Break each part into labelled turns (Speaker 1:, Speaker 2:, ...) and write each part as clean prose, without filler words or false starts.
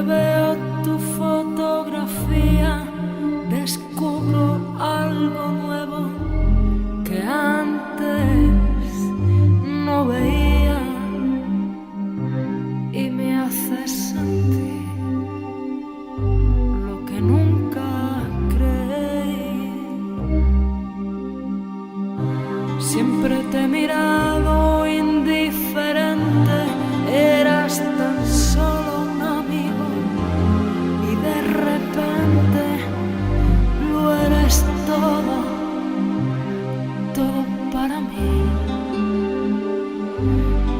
Speaker 1: veo tu fotografía, descubro algo nuevo que antes no veía y me hace sentir lo que nunca creí. Siempre te he mirado indiferente, eras tan solo un amigo y de repente lo eres todo, todo para mí.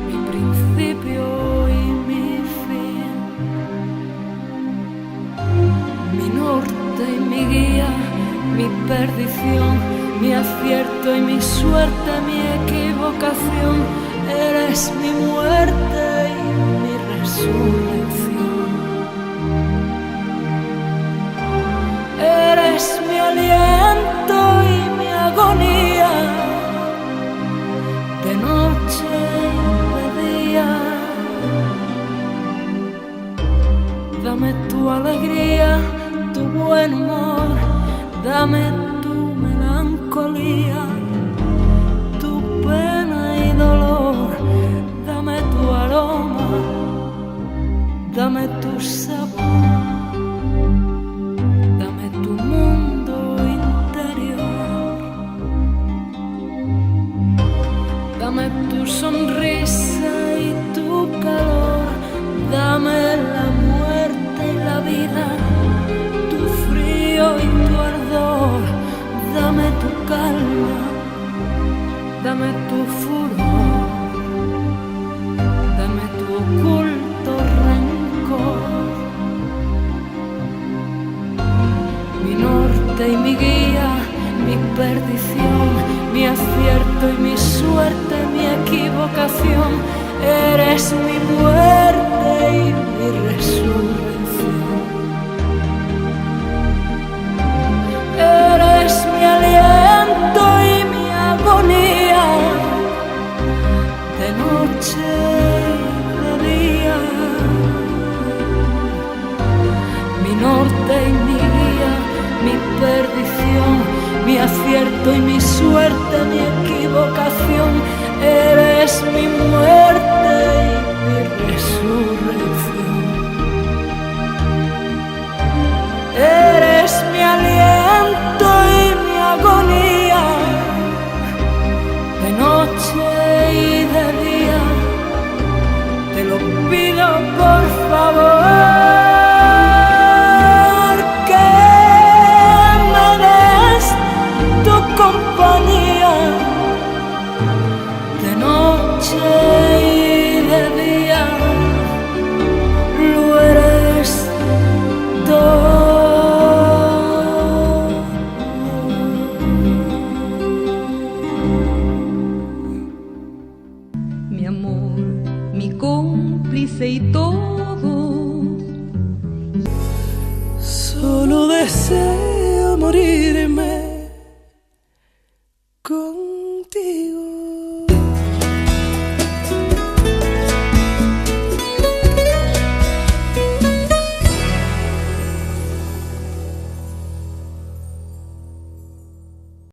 Speaker 1: Mi principio y mi fin, mi norte y mi guía, mi perdición, mi acierto y mi suerte, mi equivocación. Eres mi muerte y mi resurrección. Eres mi aliento y mi agonía, de noche y de día. Dame tu alegría, tu buen humor, dame tu melancolía, tu pena y dolor, dame tu aroma, dame tu sabor, dame tu mundo interior, dame tu sonrisa y tu calor, dame la muerte y la vida, tu frío y tu ardor, dame tu calma, dame tu furor, dame tu oculto rencor. Mi norte y mi guía, mi perdición, mi acierto y mi suerte, mi equivocación. Eres mi muerte y mi resurrección. Eres mi aliento y mi agonía, de noche y de día. Mi norte y mi guía, mi perdición, mi acierto y mi suerte, mi equivocación. Eres mi muerte y mi resurrección. Eres mi aliento y mi agonía, de noche y de día. Te lo pido por favor, que me des tu compañía, de noche y de día. Lo eres todo.
Speaker 2: Mi amor, mi cómplice y todo.
Speaker 1: Solo deseo morirme